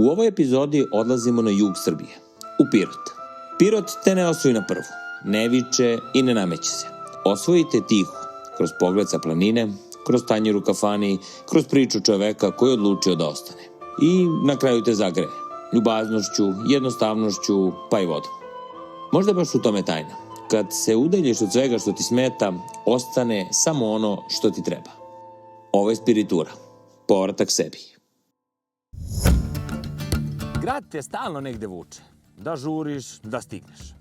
U ovoj epizodi odlazimo na jug Srbije, u Pirot. Pirot te ne osvoji na prvu, ne viče i ne nameće se. Osvojite tiho, kroz pogled sa planine, kroz tanjir u kafani, kroz priču čoveka koji je odlučio da ostane. I na kraju te zagreje, ljubaznošću, jednostavnošću, pa i vodom. Možda baš u tome tajna. Kad se udaljiš od svega što ti smeta, ostane samo ono što ti treba. Ovo je Spiritura, povratak sebi. Grad te stalno negde vuče, da žuriš, da stigneš.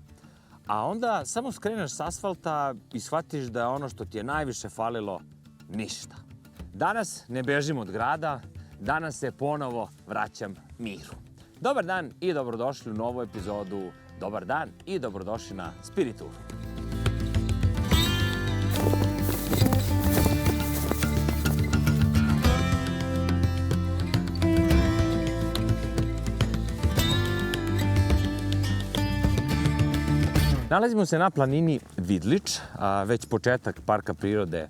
A onda samo skreneš s asfalta i shvatiš da je ono što ti je najviše falilo ništa. Danas ne bežim od grada, danas se ponovo vraćam miru. Dobar dan i dobrodošli u novu epizodu Dobar dan i dobrodošli na Spirituru. Nalazimo se na planini Vidlič, već početak parka prirode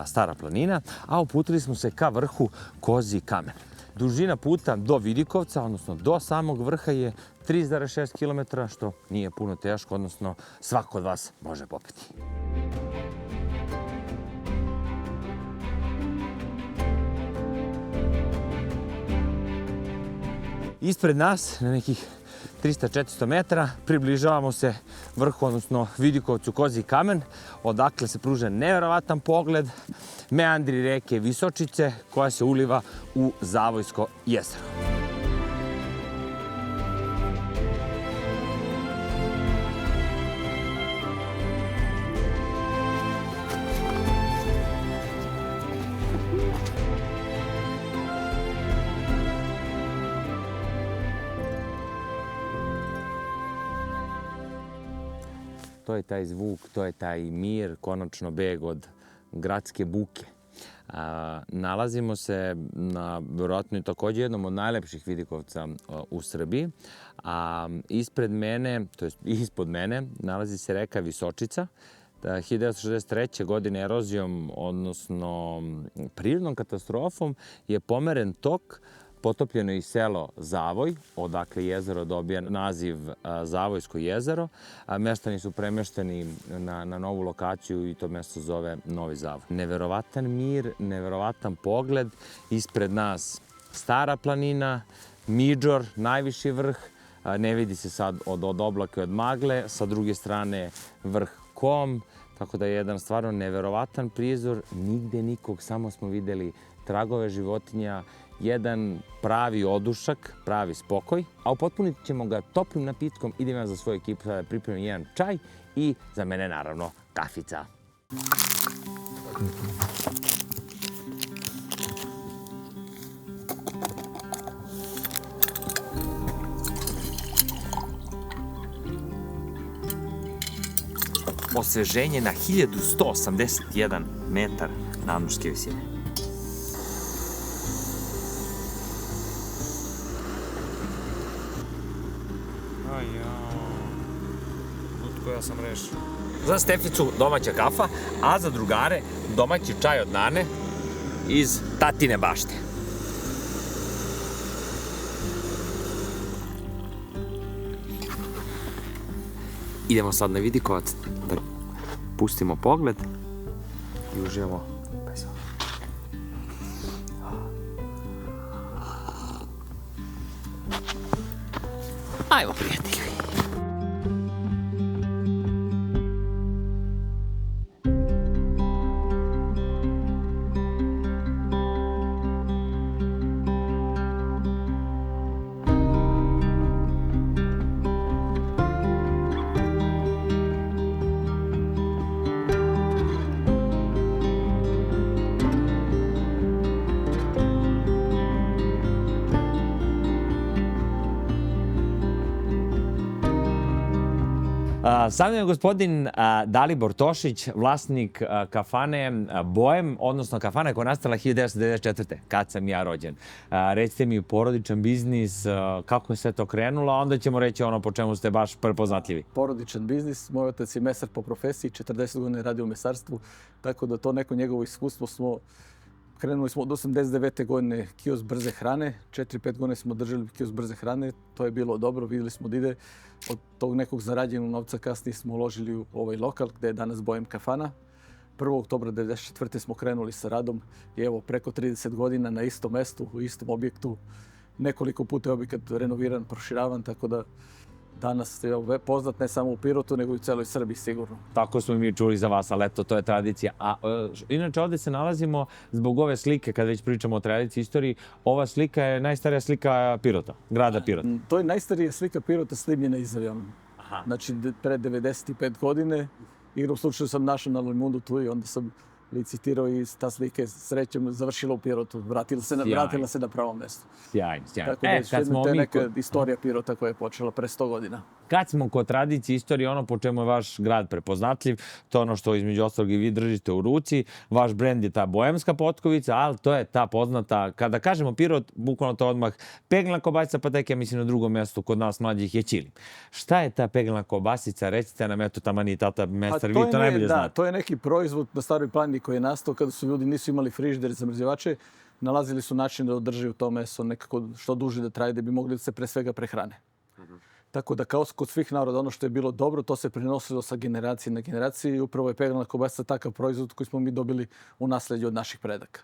Stara planina, a uputili smo se ka vrhu Kozji kamen. Dužina puta do Vidikovca, odnosno do samog vrha je 3,6 km, što nije puno teško, odnosno svako od vas može popeti. Ispred nas, na nekih 300-400 metara, približavamo se vrhu, odnosno Vidikovcu Kozji kamen, odakle se pruža neverovatan pogled meandri reke Visočice koja se uliva u Zavojsko jezero. To je taj zvuk, to je taj mir, konačno beg od gradske buke. Nalazimo se na, vjerojatno, također jednom od najlepših vidikovca u Srbiji. A ispred mene, to jest ispod mene, nalazi se reka Visočica. 1963. godine erozijom, odnosno prirodnom katastrofom, je pomeren tok. Potopljeno je i selo Zavoj, odakle jezero dobija naziv Zavojsko jezero. Meštani su premešteni na novu lokaciju i to mesto zove Novi Zavoj. Neverovatan mir, neverovatan pogled. Ispred nas Stara planina, Midžor, najviši vrh. Ne vidi se sad od oblaka i od magle. Sa druge strane vrh Kom. Tako da je jedan stvarno neverovatan prizor. Nigde nikog, samo smo videli tragove životinja. Jedan pravi odušak, pravi spokoj, a upotpunit ćemo ga toplim napitkom. Idem ja za svoju ekipu sada da pripremim jedan čaj i za mene naravno kafica. Osveženje na 1181 metar nadmorske visine. Ja sam rešio. Za Steficu domaća kafa, a za drugare domaći čaj od Nane iz Tatine bašte. Idemo sad na Vidikovac da pustimo pogled i uživamo bez ovo. Ajmo, prijatelji. Sa mnom je gospodin Dalibor Tošić, vlasnik kafane Boem, odnosno kafana koja je nastala 1994. kad sam ja rođen. Recite mi porodičan biznis, kako je sve to krenulo, a onda ćemo reći ono po čemu ste baš prepoznatljivi. Porodičan biznis, moj otac je mesar po profesiji, 40 godina je radio u mesarstvu, tako da to neko njegovo iskustvo smo Krenuli smo od 89. godine kiosk brze hrane. 4-5 godine smo držali kiosk brze hrane. To je bilo dobro, vidjeli smo da ide. Od tog nekog zarađenog novca kasnije smo uložili u ovaj lokal gdje je danas Bohem kafana. 1. oktobra 1994. smo krenuli sa radom i evo preko 30 godina na istom mestu, u istom objektu. Nekoliko puta je objekat renoviran, proširavan, tako da danas je poznat ne samo u Pirotu, nego i u celoj Srbiji sigurno. Tako smo mi čuli za vas, ali eto, to je tradicija. A inače, ovdje se nalazimo zbog ove slike, kad već pričamo o tradiciji i istoriji. Ova slika je najstarija slika Pirota, grada Pirota. To je najstarija slika Pirota snimljena izravno. Znači, pre 95 godine. Igrom slučaju sam našao na Limundu tu i onda sam licitirao i ta slika je srećom završila u Pirotu. Vratila se na pravo mjesto. Sjajno. Tako da to je neka istorija Pirota koja je počela pre 100 godina. Kad smo kod tradicije istorije, ono po čemu je vaš grad prepoznatljiv, to je ono što između ostalog i vi držite u ruci. Vaš brend je ta boemska potkovica, ali to je ta poznata, kada kažemo Pirot, bukvalno to odmah peglana kobasica, pa tek ja mislim na drugom mjestu kod nas mlađih je ćilim. Šta je ta peglana kobasica? Recite nam, eto, taman i tata mestar, vi to najbolje znate. To je neki proizvod na Staroj planini koji je nastao kada su ljudi nisu imali frižider i zamrzivače, nalazili su način da održe to meso nekako što duže da traje, da bi mogli da se pre svega prehrane. Tako da kao kod svih naroda ono što je bilo dobro, to se prenosilo sa generacije na generaciju i upravo je peglana kobasica takav proizvod koji smo mi dobili u nasleđe od naših predaka.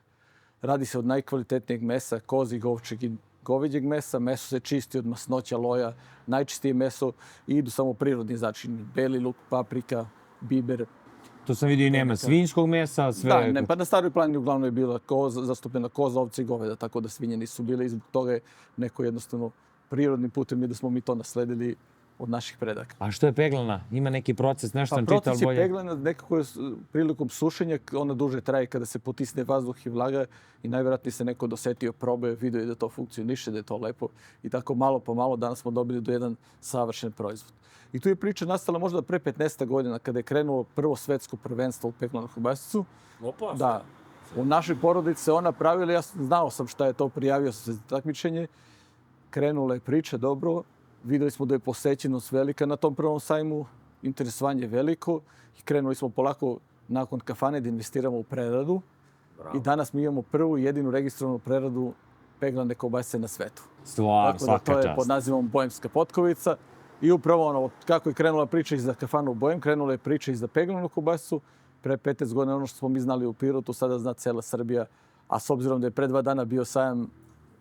Radi se od najkvalitetnijeg mesa, kozjeg, ovčjeg i goveđeg mesa. Meso se čisti od masnoća, loja, najčistije meso i idu samo prirodni začini. Beli luk, paprika, biber. To sam vidio i nema svinjskog mesa, sve... Da, pa na Staroj planini uglavnom je bila zastupljena koza, ovce i goveda, tako da svinje nisu bile i zbog toga je neko jednostavno prirodnim putem i da smo mi to nasledili od naših predaka. A što je peglana? Ima neki proces, nešto sam čitao bolje? Proces je peglana, nekako je prilikom sušenja, ona duže traje kada se potisne vazduh i vlaga i najvjerojatnije se neko dosetio, probe, vidio je da to funkcioniše, da je to lepo i tako malo po malo danas smo dobili do jedan savršen proizvod. I tu je priča nastala možda pre 15 godina kada je krenulo prvo svetsko prvenstvo u peglanu kobasicu. Opa, da, u našoj porodici se ona pravila, ja znao sam šta je to, prijavio sam se za takmičenje. Krenula je priča dobro, vidjeli smo da je posećenost velika na tom prvom sajmu, interesovanje veliko i krenuli smo polako nakon kafane da investiramo u preradu. Bravo. I danas mi imamo prvu i jedinu registrovanu preradu peglane kobasice na svetu. Stvarno, svaka čast. To je pod nazivom Bohemska potkovica. I upravo ono, kako je krenula priča i za kafanu u Bohem, krenula je priča i za peglanu kobasicu. Pre 15 godina ono što smo mi znali u Pirotu, sada zna cela Srbija. A s obzirom da je pre 2 dana bio sajam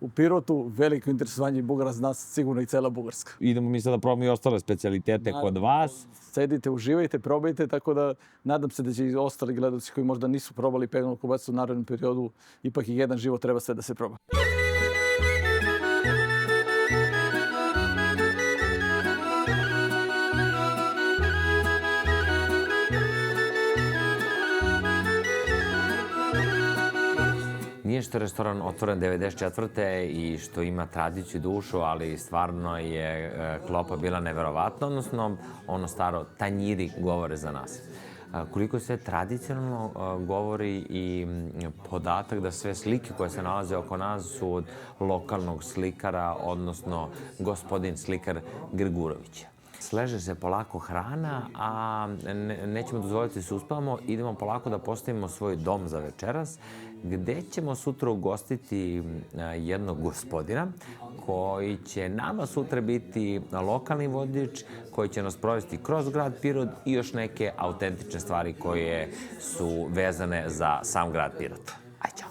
u Pirotu, veliko interesovanje i Bugara zna sigurno i cela Bugarska. Idemo mi sada probamo i ostale specijalitete kod vas. Sedite, uživajte, probajte, tako da nadam se da će i ostali gledalci koji možda nisu probali peglanu kobasicu u narednom periodu, ipak i jedan život treba sve da se proba. Nije što je restoran otvoren 1994. i što ima tradiciju i dušu, ali stvarno je klopa bila neverovatna, odnosno ono staro tanjiri govore za nas. Koliko se tradicionalno govori i podatak da sve slike koje se nalaze oko nas su od lokalnog slikara, odnosno gospodin slikar Grgurovića. Sleže se polako hrana, a nećemo dozvoliti da se uspavamo. Idemo polako da postavimo svoj dom za večeras, gde ćemo sutra ugostiti jednog gospodina koji će nama sutra biti lokalni vodič, koji će nas provesti kroz grad Pirot i još neke autentične stvari koje su vezane za sam grad Pirot. Ajde, čao!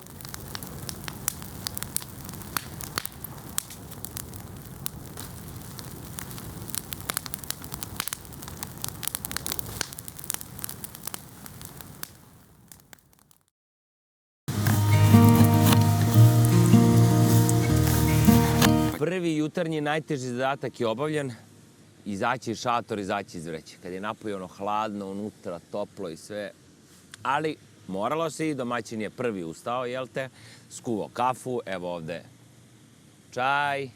Prvi jutarnji najteži zadatak je obavljen. Izaći iz šatora, izaći iz vreće. Kad je napojeno hladno, unutra, toplo i sve. Ali moralo se i domaćin je prvi ustao, jel te? Skuvao kafu, evo ovde čaj.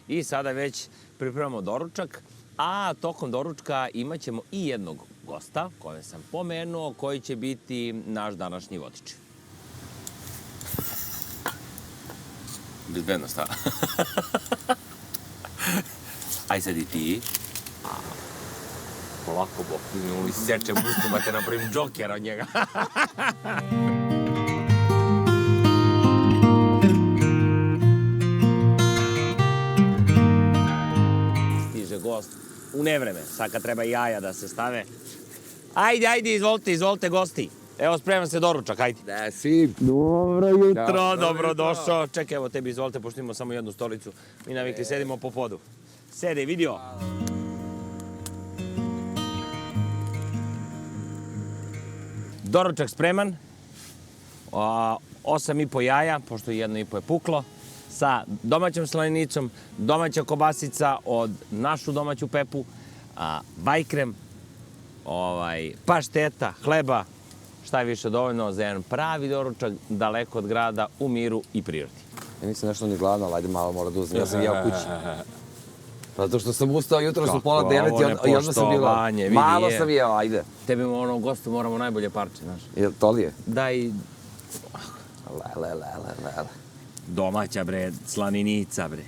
I sada već pripremamo doručak. A tokom doručka imat ćemo i jednog gosta, koje sam pomenuo, koji će biti naš današnji vodič. Bezbedno stava. Aj sad i ti. Polako, Bog, mi sečem ustima te napravim džokera od njega. nažalost, u nevreme. Sad kad treba jaja da se stave. Ajde, izvolite, gosti. Evo, sprema se doručak, ajde. Da si. Dobro jutro, dobrodošao. Čekaj, evo tebi, izvolite, pošto imamo samo jednu stolicu. Mi navikli, sedimo po podu. Sede, vidio. Doručak spreman. 8,5 jaja, pošto 1,5 je puklo. Sa domaćom slanicom, domaća kobasica od našu domaću pepu, vajkrem, pašteta, hleba, šta je više dovoljno za jedan pravi doručak daleko od grada, u miru i prirodi. Ja nisam nešto ni gladan, ali ajde malo mora da uzmem. Ja sam jeo kući. Zato što sam ustao jutro su pola 9 i odmah sam bilo... Malo sam jeo, ajde. Tebi onom gostu moramo najbolje parče, znaš. To li je? Daj Lele. domaća, bre, slaninica, bre.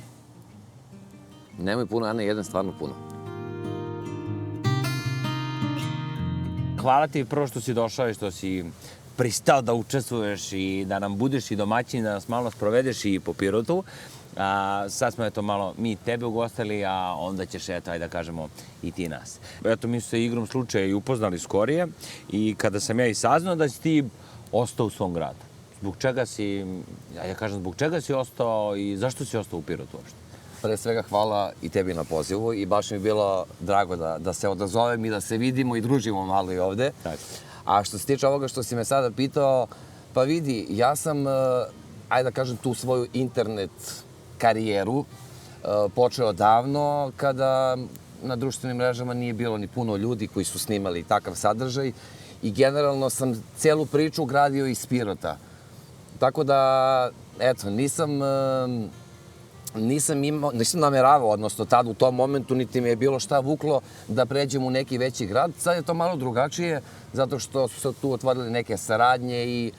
Nemoj puno, ja ne jedem stvarno puno. Hvala ti prvo što si došao i što si pristao da učestvuješ i da nam budeš i domaćin, da nas malo sprovedeš i po Pirotu. Sad smo eto malo mi tebe ugostili, a onda ćeš eto, ajde da kažemo, i ti nas. Eto, mi su se igrom slučaja i upoznali skorije i kada sam ja i saznao da si ti ostao u svom gradu. Zbog čega si, zbog čega si ostao i zašto si ostao u Pirotu uopšte? Pre svega hvala i tebi na pozivu i baš mi je bilo drago da se odazovem i da se vidimo i družimo malo i ovde. Tako. A što se tiče ovoga što si me sada pitao, pa vidi, ja sam, ajde da kažem, tu svoju internet karijeru počeo davno kada na društvenim mrežama nije bilo ni puno ljudi koji su snimali takav sadržaj i generalno sam celu priču gradio iz Pirota. Tako da, eto, nisam nameravao, odnosno tad u tom momentu niti mi je bilo šta vuklo da pređem u neki veći grad. Sad je to malo drugačije, zato što su se tu otvorili neke saradnje i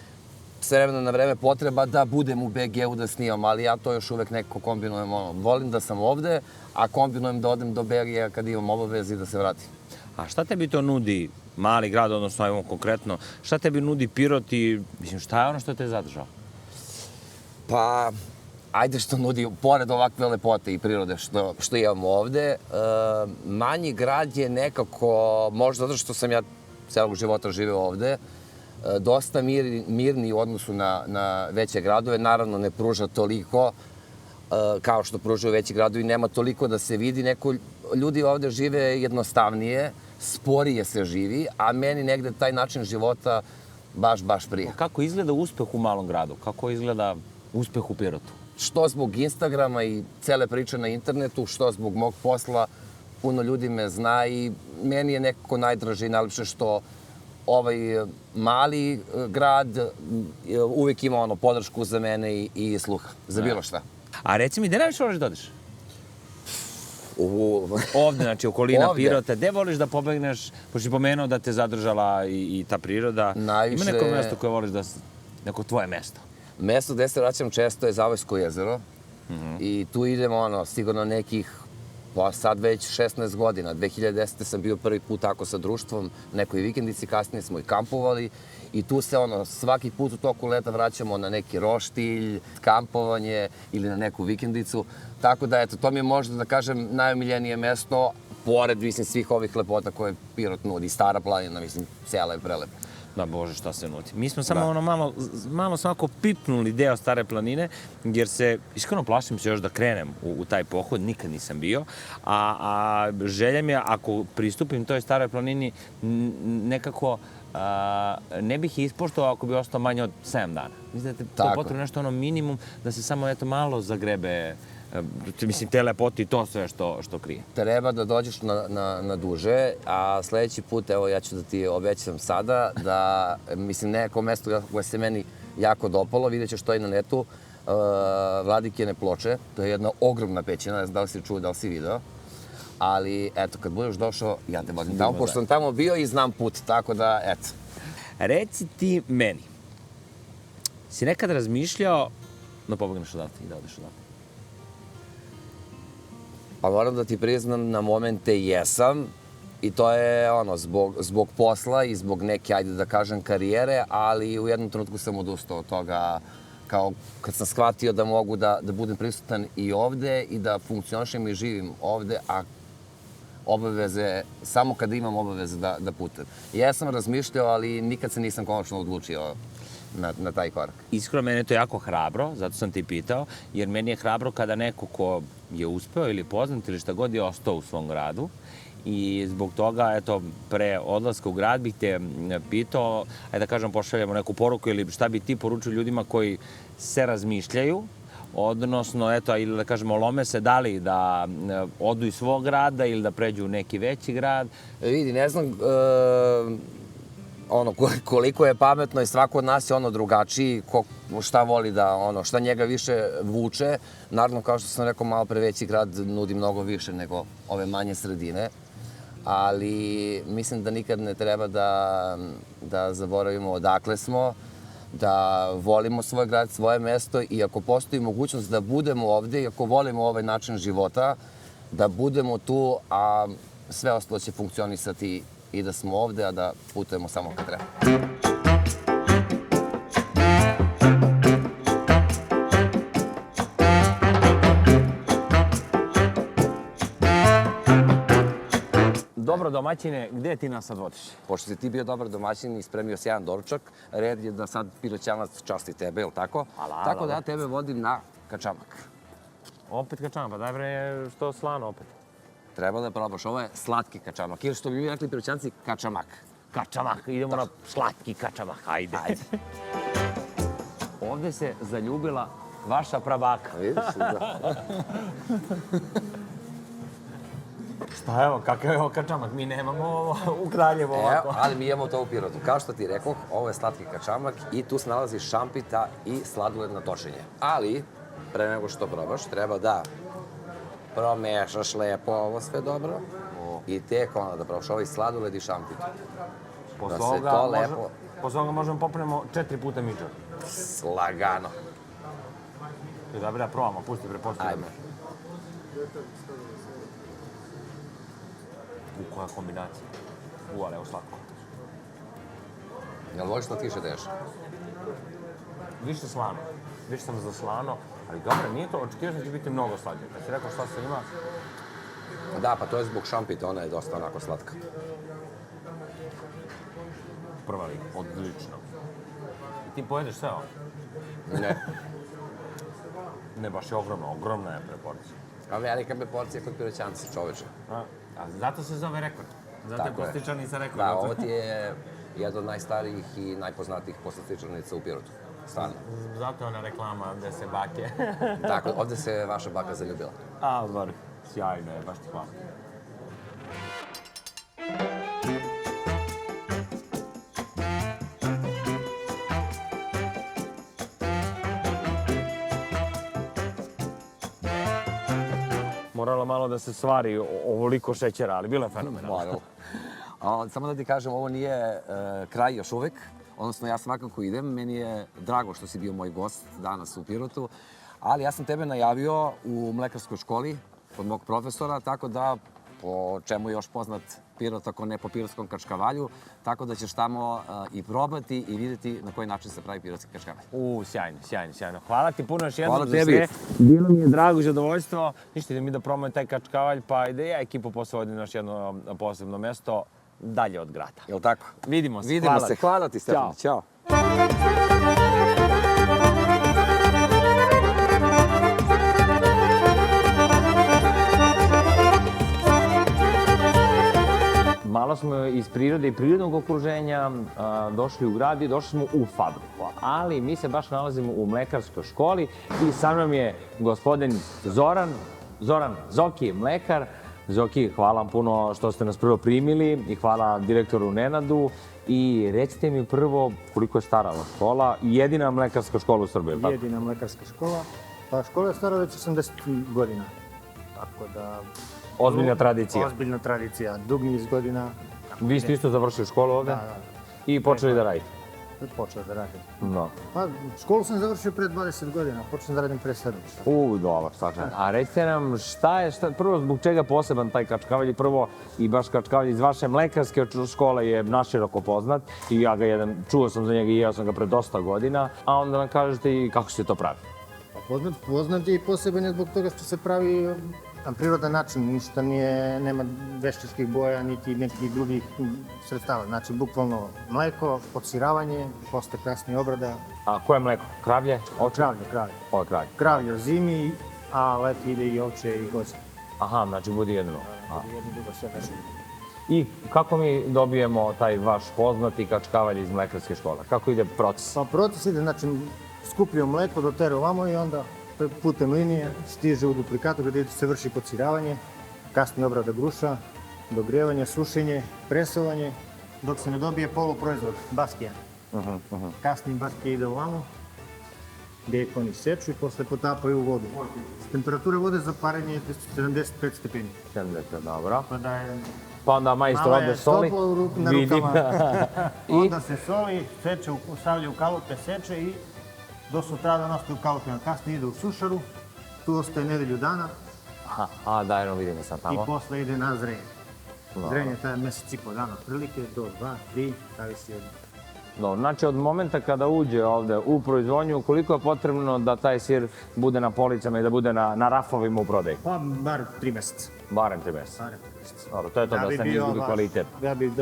s vremena na vreme potreba da budem u BG-u da snimam, ali ja to još uvek nekako kombinujem. Volim da sam ovde, a kombinujem da odem do BG-a kad imam obaveze i da se vratim. A šta tebi to nudi mali grad, odnosno ajmo konkretno, šta tebi nudi Pirot i, mislim, šta je ono što te zadržao? Pa, ajde što nudi, pored ovakve lepote i prirode što imamo ovde, manji grad je nekako, možda zato što sam ja celog života živeo ovde, dosta mirniji u odnosu na veće gradove. Naravno, ne pruža toliko kao što pružaju veći gradovi, nema toliko da se vidi. Ljudi ovde žive jednostavnije, sporije se živi, a meni negde taj način života baš prija. Kako izgleda uspeh u malom gradu? Kako izgleda uspeh u Pirotu? Što zbog Instagrama i cele priče na internetu, što zbog mog posla, puno ljudi me zna i meni je nekako najdraže i najlepše što ovaj mali grad uvijek ima podršku za mene i sluha, za bilo šta. A reci mi, gde najviše voliš da odeš? Ovde, znači okolina Pirota. Gde voliš da pobegneš, pošto si pomenuo da te zadržala i ta priroda? Najviše... Ima neko mesto koje voliš da... neko tvoje mesto? Mesto gde se vraćam često je Zavojsko jezero. I tu idem sigurno nekih, pa sad već 16 godina. 2010. sam bio prvi put tako sa društvom, nekoj vikendici, kasnije smo i kampovali. I tu se svaki put u toku leta vraćamo na neki roštilj, kampovanje ili na neku vikendicu. Tako da, eto, to mi je možda, da kažem, najomiljenije mesto, pored, mislim, svih ovih lepota koje Pirot nudi. Stara planina, mislim, sela je prelepa. Da, Bože, šta se nudi. Mi smo samo malo svako pipnuli deo Stare planine, jer se, iskreno plašim se još da krenem u taj pohod, nikad nisam bio, a želja mi je, ako pristupim toj Staroj planini, nekako ne bih ispoštovao ako bi ostao manje od 7 dana. Mislim da je to potrebno nešto minimum, da se samo malo zagrebe, mislim, te lepote i to sve što krije. Treba da dođeš na duže, a sledeći put, evo, ja ću da ti obećam sada, da, mislim, neko mesto koje se meni jako dopalo, vidjet ćeš to i na netu, Vladikine Ploče, to je jedna ogromna pećina, ne znam da li si čuo, da li si video, ali, eto, kad budeš došao, ja te vodim tamo, pošto sam tamo bio i znam put, tako da, eto. Reci ti meni, si nekad razmišljao da pobegneš odatle i da odeš odatle? Pa moram da ti priznam, na momente jesam i to je zbog posla i zbog neke, ajde da kažem, karijere, ali u jednom trenutku sam odustao od toga, kao kad sam shvatio da mogu da budem prisutan i ovde i da funkcionišem i živim ovde, a obaveze, samo kada imam obaveze da putujem. Ja sam razmišljao, ali nikad se nisam konačno odlučio na taj korak. Iskreno, mene je to jako hrabro, zato sam ti pitao, jer meni je hrabro kada neko ko je uspeo ili poznat ili šta god je ostao u svom gradu. I zbog toga, eto, pre odlaska u grad bih te pitao, ajde da kažem, pošaljamo neku poruku ili šta bi ti poručio ljudima koji se razmišljaju, odnosno, eto, ili da kažemo, lome se da li da odu iz svog grada ili da pređu u neki veći grad. Vidi, ne znam koliko je pametno i svako od nas je drugačiji, šta voli da, šta njega više vuče. Naravno, kao što sam rekao, malo pre veći grad nudi mnogo više nego ove manje sredine, ali mislim da nikad ne treba da zaboravimo odakle smo, da volimo svoj grad, svoje mesto i ako postoji mogućnost da budemo ovde i ako volimo ovaj način života, da budemo tu, a sve ostalo će funkcionisati i da smo ovde, a da putujemo samo kad treba. Dobro, domaćine, gde ti nas sad vodiš? Pošto si ti bio dobar domaćin i spremio si jedan doručak, red je da sad Piroćanac časti tebe, je li tako? Tako da ja tebe vodim na kačamak. Opet kačamak, pa daj bre, što slano opet? Treba da probaš, ovo je slatki kačamak. Ili što bi mi rekli Piroćanci, kačamak. Kačamak, idemo na slatki kačamak, ajde. Ovde se zaljubila vaša prabaka. Vidiš? Da. Šta evo, kakav je ovo kačamak? Mi nemamo ovo u Kraljevu ovako. Ali mi imamo to u Pirotu. Kao što ti rekao, ovo je slatki kačamak i tu se nalazi šampita i sladoled na točenje. Ali, pre nego što probaš, treba da promešaš lepo ovo sve dobro i tek onda da probaš ovaj sladoled i šampitu. Posle ovoga možemo popnemo 4 puta miđor. Lagano. Da bre, probamo, pusti bre, Ajme. Koja kombinacija. Ali evo slatko. Jel voliš slatkiše deš? Više slano. Više sam za slano, ali dobro, nije to, očekivao da će biti mnogo slađe. Kad si rekao šta se ima... Da, pa to je zbog šampita, ona je dosta onako slatka. Prva liga, odlično. I ti pojedeš sve ovo? Ne. Ne, baš je ogromna je preporcija. A velika me porcija kod Piroćanci, čoveče. A zato se zove rekord. Zato je postičanica rekord. Da, ovo ti je jedna od najstarijih i najpoznatijih poslastičarnica u Pirotu. Stvarno. Zato je ona reklama gde se bake. Tako, ovde se vaša baka zaljubila. A, dobro. Sjajno je, baš ti hvala. Moralo malo da se stvari ovoliko šećera, ali bilo je fenomenalno. Moralo. Samo da ti kažem, ovo nije kraj još uvek. Odnosno, ja svakako idem. Meni je drago što si bio moj gost danas u Pirotu. Ali ja sam tebe najavio u mlekarskoj školi kod mog profesora, tako da po čemu je još poznat Pirot ako ne po pirotskom kačkavalju, tako da ćeš tamo i probati i vidjeti na koji način se pravi pirotski kačkavalj. Sjajno. Hvala ti puno još jednom Hvala za tebi. sve. Bilo mi je drago i zadovoljstvo. Ništa, idem mi da probam taj kačkavalj, pa ide ja ekipu posle vodim na još jedno posebno mesto dalje od grada. Jel' tako? Vidimo se. Vidimo se. Hvala ti, Stefan. Ćao. Malo smo iz prirode i prirodnog okruženja došli u grad i došli smo u fabriku. Ali mi se baš nalazimo u mlekarskoj školi i sa mnom je gospodin Zoki, mlekar. Zoki, hvala vam puno što ste nas prvo primili i hvala direktoru Nenadu. I recite mi prvo koliko je stara ova škola i jedina mlekarska škola u Srbiji, tako? Jedina mlekarska škola. Pa škola je stara već 80 godina. Tako da... Ozbiljna tradicija. Ozbiljna tradicija, dug niz godina. Vi ste isto završili školu ovde? Da. I počeli da radite? Počeo da radim. No. Pa, školu sam završio pre 20 godina, počeo sam da radim pre 7. Dobro, stvarno. A recite nam, prvo zbog čega poseban taj kačkavalj i prvo i baš kačkavalj iz vaše mlekarske škole je naširoko poznat i ja ga čuo sam za njega i jeo sam ga pre dosta godina, a onda nam kažete i kako se to pravi. Pa poznat je i poseban je zbog toga što se pravi na prirodan način, ništa nema veštačkih boja, niti nekih drugih sredstava. Znači, bukvalno mleko, odsiravanje, posle kasnije obrada. A koje mleko? Kravlje? Kravlje. Ovo je kravlje. Kravlje o zimi, a leti ide i ovče i koze. Aha, znači bude jedno. Jedno drugo sve nešto. I kako mi dobijemo taj vaš poznati kačkavalj iz mlekarske škole? Kako ide proces? Pa proces ide, znači, skupljamo mleko, dotere ovamo i onda putem linije stiže u duplikator gdje se vrši pociravanje, kasnije obrada gruša, dogrevanje, sušenje, presovanje, dok se ne dobije poluproizvod, baskija. Kasnije baskija ide ovamo, gdje konji seču i posle potapaju u vodu. Temperatura vode za parenje je 75 stepeni. 70, dobro. Pa da je Pa onda majstor ovde soli. toplo na Vidim. rukama. Onda se soli, seče, stavlja u kalupe, seče i do sutradan ostaje u kalupima. Kasnije ide u sušaru, tu ostaje nedelju dana Aha, da, jedno vidimo sad i tamo. posle ide na zrenje. Zrenje traje mesec i po dana, prilike do 2, 3, zavisi od... Dobro, znači od momenta kada uđe ovde u proizvodnju, koliko je potrebno da taj sir bude na policama i da bude na rafovima u prodaji? Pa bar 3 meseca. Barem 3 meseca. Barem 3 meseca. Dobro, to je to da se ne izgubi kvalitet. Da bi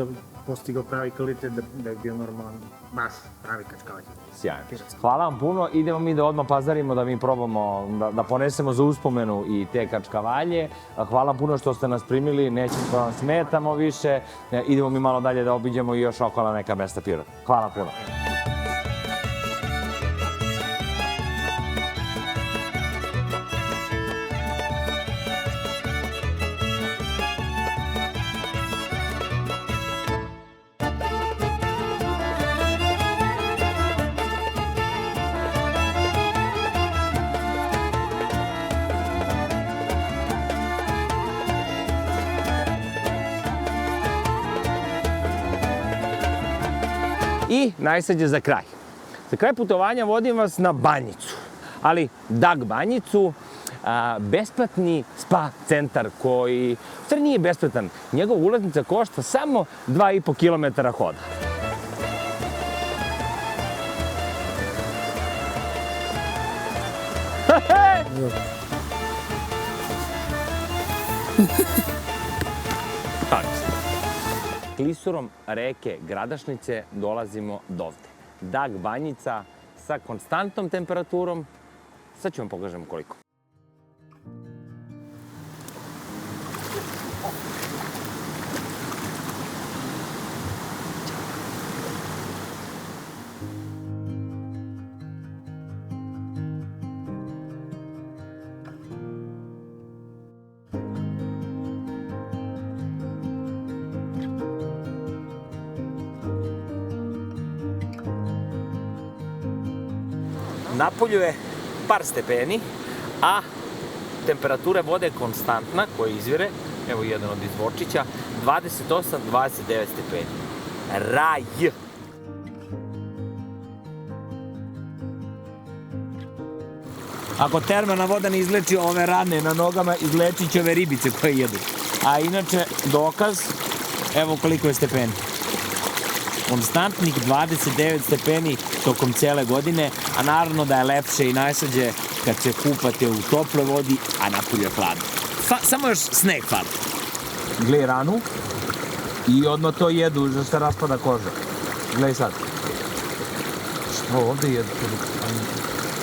postigao pravi kvalitet, da bi bio normalan, baš pravi kačkavalj. Sjajno. Hvala vam puno. Idemo mi da odmah pazarimo, da mi probamo, da ponesemo za uspomenu i te kačkavalje. Hvala vam puno što ste nas primili, nećemo da vam smetamo više. Idemo mi malo dalje da obiđemo i još okolo neka mesta Pirota. Hvala puno. I najsađe za kraj. Za kraj putovanja vodim vas na Banjicu, ali Dag Banjicu, besplatni spa centar koji, u stvari nije besplatan, njegova ulaznica košta samo 2,5 km hoda. Klisurom reke Gradašnice dolazimo do ovde. Dag Banjica sa konstantnom temperaturom. Sad ću vam pokažem koliko. Napolju je par stepeni, a temperatura vode je konstantna koja izvire, evo jedan od izvorčića, 28-29 stepeni. Raj! Ako termalna voda ne izleči ove rane na nogama, izlečit će ove ribice koje jedu. A inače, dokaz, evo koliko je stepeni. Konstantnih 29 stepeni tokom cijele godine, a naravno da je lepše i najslađe kad se kupate u toploj vodi, a napolju je hladno. Samo još sneg fali. Gle ranu i odmah to jedu, že se raspada koža. Gle sad. Što ovde jedu?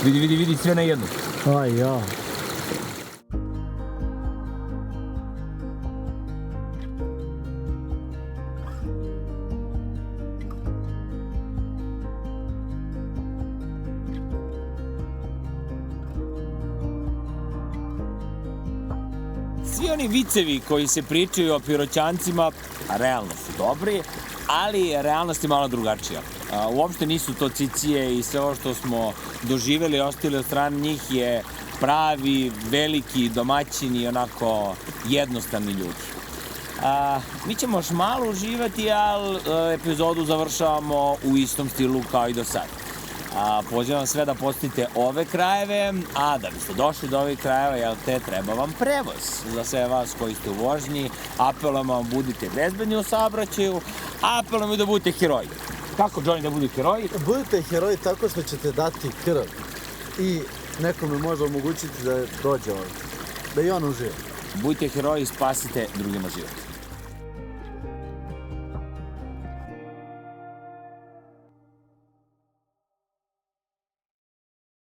Vidi, sve na jednu. Aj, ja. Svi oni vicevi koji se pričaju o Piroćancima, realno su dobri, ali realnost je malo drugačija. Uopšte nisu to cicije i sve ovo što smo doživjeli i ostali od strane njih je pravi, veliki domaćini i onako jednostavni ljudi. Mi ćemo još malo uživati, ali epizodu završavamo u istom stilu kao i do sada. Pozivam sve da posjetite ove krajeve, a da biste došli do ovih krajeva, treba vam prevoz. Za sve vas koji ste u vožnji, apelujem vam budite bezbedni u saobraćaju, apelujem i da budete heroji. Kako, Johnny, da budu heroji? Budite heroji tako što ćete dati krv i nekome može omogućiti da dođe ovdje, da i on uživa. Budite heroji, spasite drugima život.